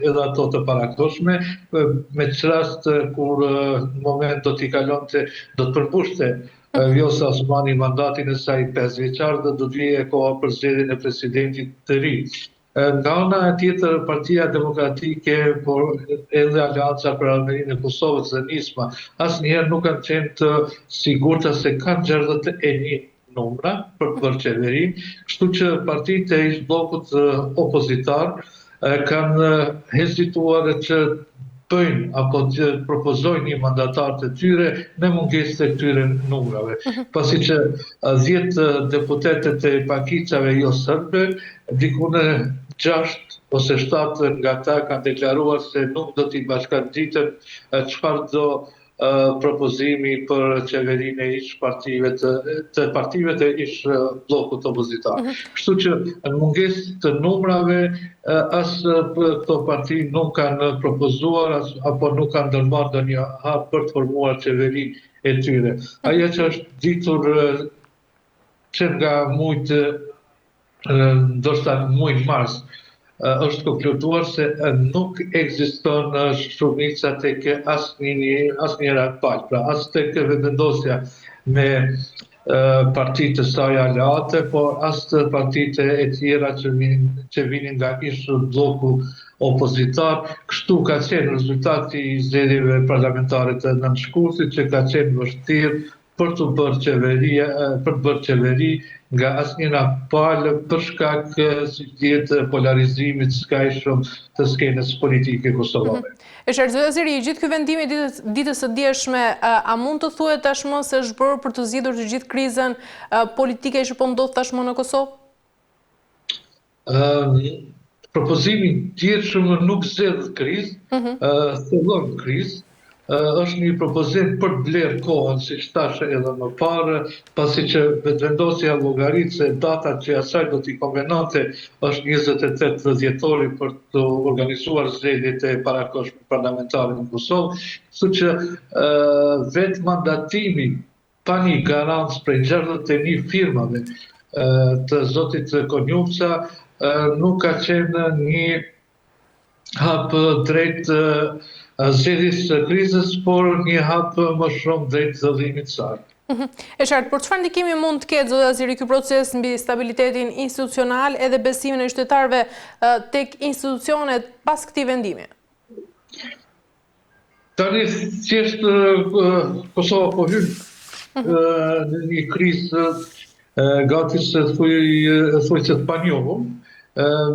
edhe ato të parakoshme, me çrast kur në moment do t'i kalonte, do të përmbushte Vjosa Osmani mandatin e saj 5 vjeçar dhe do të vijë koha për zgjedhjen e presidentit të ri. Nga ana tjetër, Partia Demokratike, por edhe Aleanca për Armërinë e Kosovës dhe Nisma, asnjëherë nuk kanë qenë të sigurta se kanë 61 numra për të bërë qeveri, kështu që partitë e ish bllokut opozitar kanë hezituar që bëjnë apo që propozojnë një mandatar të tyre në mungesë të këtyre numrave. Pasi që 10 deputetët e pakicave jo sërbe, diku në 6 ose 7 nga ta kanë deklaruar se nuk do t'i bashkangjitem çfarë do propozimi për qeverinë e ish partive të ish bllokut opozitar. Kështu që në mungesë të numrave as këto parti nuk kanë propozuar apo nuk kanë ndërmarrë ndonjë hap për të formuar qeveri e tyre. Ajo që është ditur që nga mujt, ndoshta muj mars, është konkluduar se nuk ekziston shumica tek asnjëra palë, pra as tek vendosja me partitë të saj aleate, por as të partitë e tjera që vinin nga ish bloku opozitar. Kështu ka qenë rezultati i zgjedhjeve parlamentare të nënshkurtit, që ka qenë vështirë për të bërë qeveri nga asnjëra palë për shkak të polarizimit skajshëm të skenës politike kosovare. Zotëri Zeri, gjithë ky vendim i ditës së djeshme, a mund të thuhet tashmë se është bërë për të zgjidhur të gjithë krizën politike që po ndodh tashmë në Kosovë? Propozimi i djeshëm nuk zgjedh krizë, thellon krizë. Është një propozim për të blerë kohën, siç thash edhe më parë, pasi që vendosja llogarit se data që asaj do t'i konvenonte është 28 dhjetori për të organizuar zgjedhjet e parakohshme parlamentare në Kosovë, kështu që vetë mandatimi pa një garancë prej 61 firmave të zotit Konjufca nuk ka qenë një hap drejt zgjedhjes së krizës, por një hap më shumë drejt zëllimit të saj. E qartë, por çfarë ndikimi mund të ketë, zotëri Zeri, ky proces mbi stabilitetin institucional edhe besimin e qytetarëve tek institucionet pas këtij vendimi? Tani thjesht Kosova po hyn në një krizë gati se thuaj se të panjohur.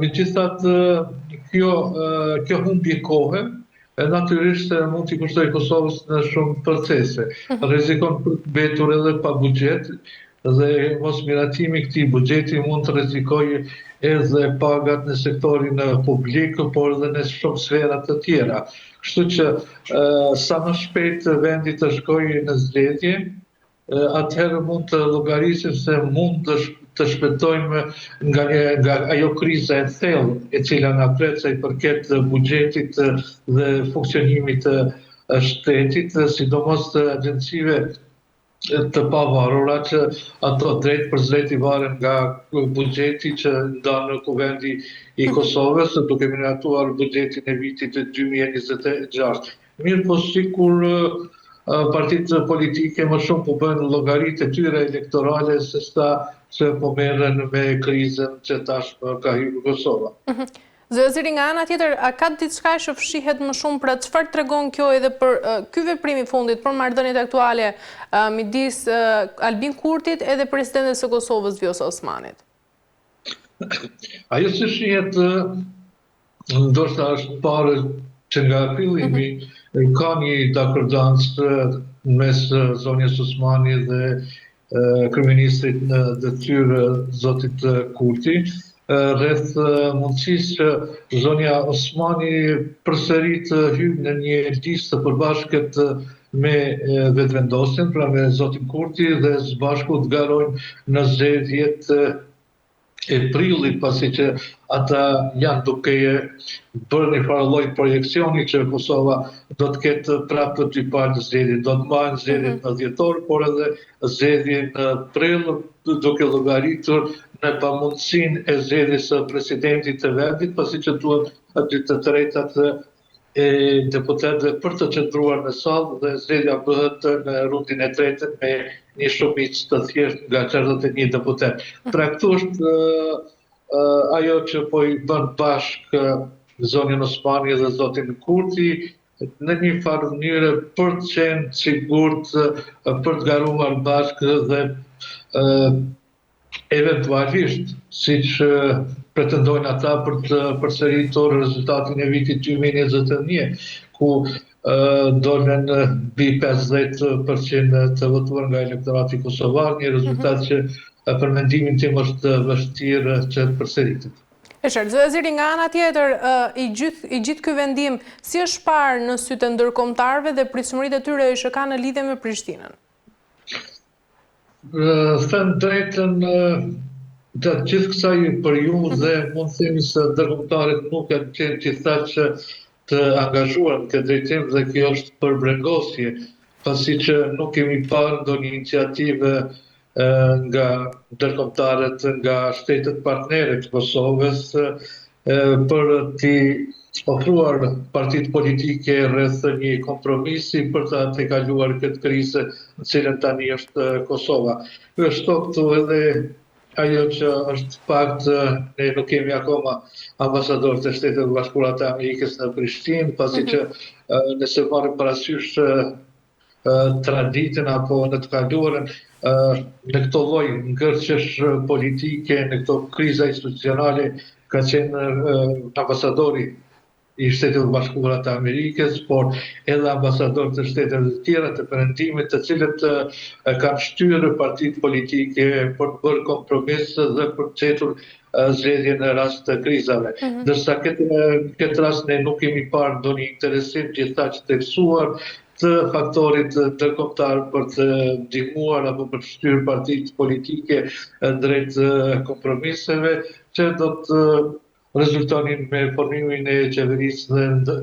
Megjithatë, kjo humbje kohe natyrisht mund t'i kushtoj Kosovës në shumë procese. Rrezikon për të mbetur edhe pa buxhet, dhe mosmiratimi i këtij buxheti mund të rrezikojë edhe pagat në sektorin publik, por edhe në shumë sfera të tjera. Kështu që sa më shpejt vendi të shkojë në zgjedhje, atëherë mund të llogarisim se mund të shpëtojmë nga ajo kriza e thellë e cila na pret sa i përket buxhetit dhe funksionimit të shtetit, sidomos të agjencive të pavarura që ato drejt për drejt i varen nga buxheti që ndan në Kuvendi i Kosovës, duke miratuar buxhetin e vitit 2026. Mirë po sikur partitë politike më shumë po bëjnë llogaritë e tyre elektorale se sa që po merren me krizën që tashmë ka hyrë Kosova. Zotëri Zeri, nga ana tjetër, a ka diçka që fshihet më shumë për çfarë tregon kjo edhe për ky veprim i fundit, për marrëdhëniet aktuale midis Albin Kurtit edhe presidentes së Kosovës Vjosa Osmanit? Ajo që shihet ndoshta është parë që nga fillimi ka një dakordancë mes zonjës Osmani dhe kryeministrit në detyrë zotit Kurti, rreth mundësisë që zonja Osmani përsëri të hyjë në një listë të përbashkët me vetëvendosjen, pra me zotin Kurti, dhe së bashku të garojnë në zgjedhjet e prillit, pasi që ata janë duke bërë një farë lloj projekcioni që Kosova do të ketë prapë të dy palë zgjedhje. Do të mbajnë zgjedhjen në dhjetor, por edhe zgjedhjen në prill, duke llogaritur në pamundësinë e zgjedhjes së presidentit të vendit, pasi që duhet aty të tretat e deputetëve për të qëndruar në sallë dhe zgjedhja bëhet në rundin e tretë me një shumicë të thjeshtë nga 41 deputet. Pra këtu është ajo që po i bën bashkë zonin Osmani dhe zotin Kurti, në një farë mënyrë për të qenë sigurt, për të garuar bashkë dhe eventualisht, siç pretendojnë ata, për të përsëritur rezultatin e vitit 2021, ku dolën mbi 50% të votuar nga elektorati kosovar, një rezultat që për mendimin tim është vështirë që të përsëritet. E qartë, zëri nga ana tjetër, i gjithë ky vendim, si është parë në sytë e ndërkombëtarëve dhe pritshmëritë e tyre që kanë në lidhje me Prishtinën? Them drejtën, gjatë gjithë kësaj periudhe mund të themi se ndërkombëtarët nuk kanë qenë gjithsesi të angazhuar në këtë drejtim dhe kjo është përbrengosje, pasi që nuk kemi parë ndonjë iniciativë nga ndërkombëtarët nga shtetet partnere të Kosovës për t'i ofruar partitë politike rreth një kompromisi për ta tejkaluar këtë krizë në cilën tani është Kosova. Ky është këtu edhe ajo që është fakt, ne nuk kemi akoma ambasador të Shtetit Bashkuara të Amerikës në Prishtinë, pasi që nëse marrim parasysh traditën apo në të kaluarën, në këto lloj ngërçesh politike, në këto kriza institucionale, ka qenë ambasadori i Shtetit Bashkuara të Amerikës, por edhe ambasador të shteteve të tjera të Perëndimit, të cilët kanë shtyrë partitë politike për të bërë kompromis dhe për të gjetur zgjedhje në rast të krizave. Ndërsa këtë rast ne nuk kemi parë ndonjë interesim gjithsesi të theksuar të faktorit ndërkombëtar për të ndihmuar apo për të shtyrë partitë politike drejt kompromiseve që do të rezultonin me formimin e qeverisë dhe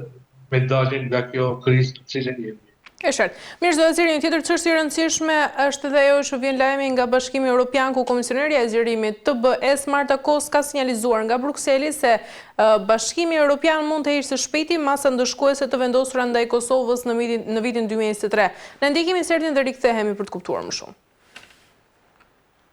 me daljen nga kjo krizë në cilën jemi. E qartë. Mirë, zoti Zeri, një tjetër çështje e rëndësishme është edhe ajo që vjen lajmi nga Bashkimi Evropian, ku komisionerja e zgjerimit TBS Marta Kos ka sinjalizuar nga Brukseli se Bashkimi Evropian mund të heqë së shpejti masa ndëshkuese të vendosura ndaj Kosovës në vitin 2023. Ne ndjekim insertin dhe rikthehemi për të kuptuar më shumë.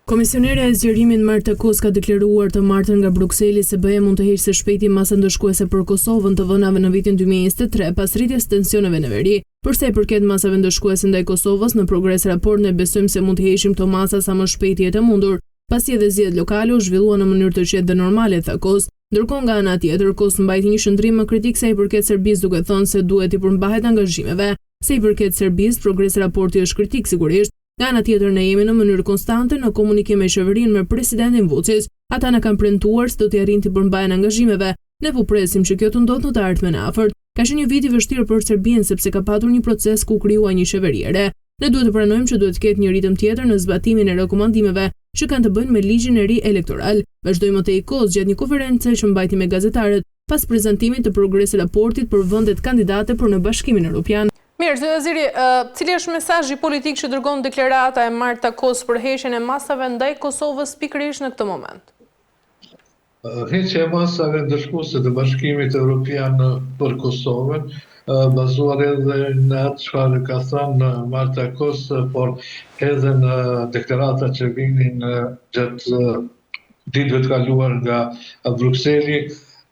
Komisionerja e zgjerimit Marta Kos ka deklaruar të martën nga Brukseli se BE mund të heqë së shpejti masa ndëshkuese për Kosovën të vënave në vitin 2023 pas rritjes tensioneve në veri. Përsa i përket masave ndëshkuese ndaj Kosovës, në progres raport ne besojmë se mund të heqim këto masa sa më shpejt jetë e mundur, pasi edhe zgjedhjet lokale u zhvilluan në mënyrë të qetë dhe normale, tha Kos. Ndërkohë nga ana tjetër, Kos mbajti një shëndrim më kritik sa i përket Serbisë, duke thënë se duhet i përmbahet angazhimeve. Sa i përket Serbisë, progres raporti është kritik sigurisht. Nga ana tjetër, ne jemi në mënyrë konstante në komunikim me qeverinë me presidentin Vučić. Ata na kanë premtuar se do të arrijnë të përmbahen angazhimeve. Ne po presim që kjo të ndodhë në të ardhmen e afërt. Ka qenë një vit i vështirë për Serbinë sepse ka patur një proces ku krijuar një qeveri e re. Ne duhet të pranojmë që duhet të ketë një ritëm tjetër në zbatimin e rekomandimeve që kanë të bëjnë me ligjin e ri elektoral. Vazhdojmë të Kos gjatë një konferencë që mbajti me gazetarët pas prezantimit të progresit raportit për vendet kandidate për në Bashkimin Evropian. Mirë, zoti Zeri, cili është mesazhi politik që dërgon deklarata e Marta Kos për heqjen e masave ndaj Kosovës pikërisht në këtë moment? Heqja e masave ndëshkuese të Bashkimit Evropian për Kosovën, bazuar edhe në atë çfarë ka thënë Marta Kos, por edhe në deklarata që vinin gjatë ditëve të kaluar nga Brukseli,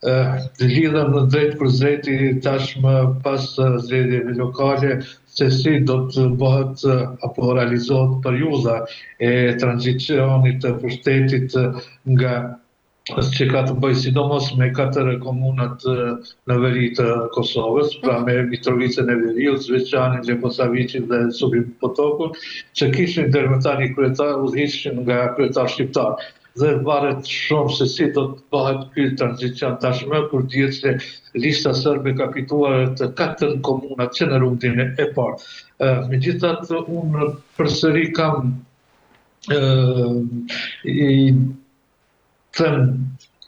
lidhen në drejt për drejti tashmë pas zgjedhjeve lokale se si do të bëhet apo realizohet periudha e tranzicionit të pushtetit nga që ka të bëjë sidomos me 4 komunat në veri të Kosovës, pra me Mitrovicën e Veriut, Zvečanin, Leposavicin dhe Subi Potokun, që kishin ndërmjetani kryetar udhëhiqshin nga kryetar shqiptar. Dhe varet shumë se si do të bëhet ky tranzicion tashmë, kur dihet se lista serbe ka fituar të 4 komunat që në rundin e parë. Megjithatë, unë përsëri kam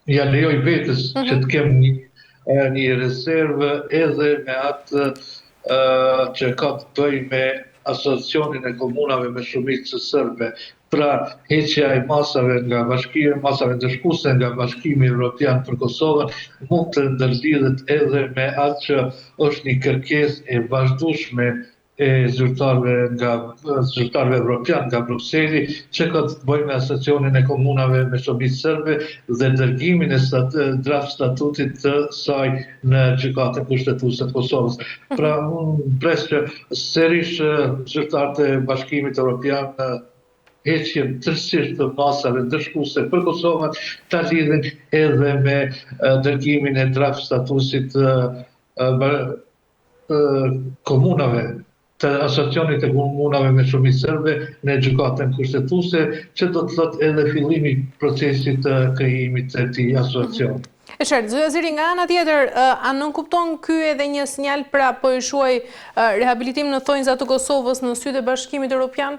ja lejoj vetës që të kem një rezervë edhe me atë që ka të bëjë me asociacionin e komunave me shumicë serbe. pra heqja e masave nga bashkimi, masave ndëshkuese nga Bashkimi Evropian për Kosovën mund të ndërlidhet edhe me atë që është një kërkesë e vazhdueshme e zyrtarëve evropian nga Brukseli, që ka të bëjë me asociacionin e komunave me shoqërinë serbe dhe dërgimin e draft statutit të saj në gjykatën kushtetuese të Kosovës. Pra, unë pres që sërish zyrtarët e Bashkimit Evropian heqjen tërësisht të masave ndëshkuese për Kosovën ta lidhin edhe me dërgimin e draft statutit komunave të asociacionit të komunave me shoqërinë serbe në gjykatën kushtetuese, që do të thotë edhe fillimi i procesit të krijimit të këtij asociacioni. E qartë, zoti Aziri, nga ana tjetër, a nënkupton ky edhe një sinjal pra po i shuaj rehabilitim në thonjza të Kosovës në sytë e Bashkimit Evropian?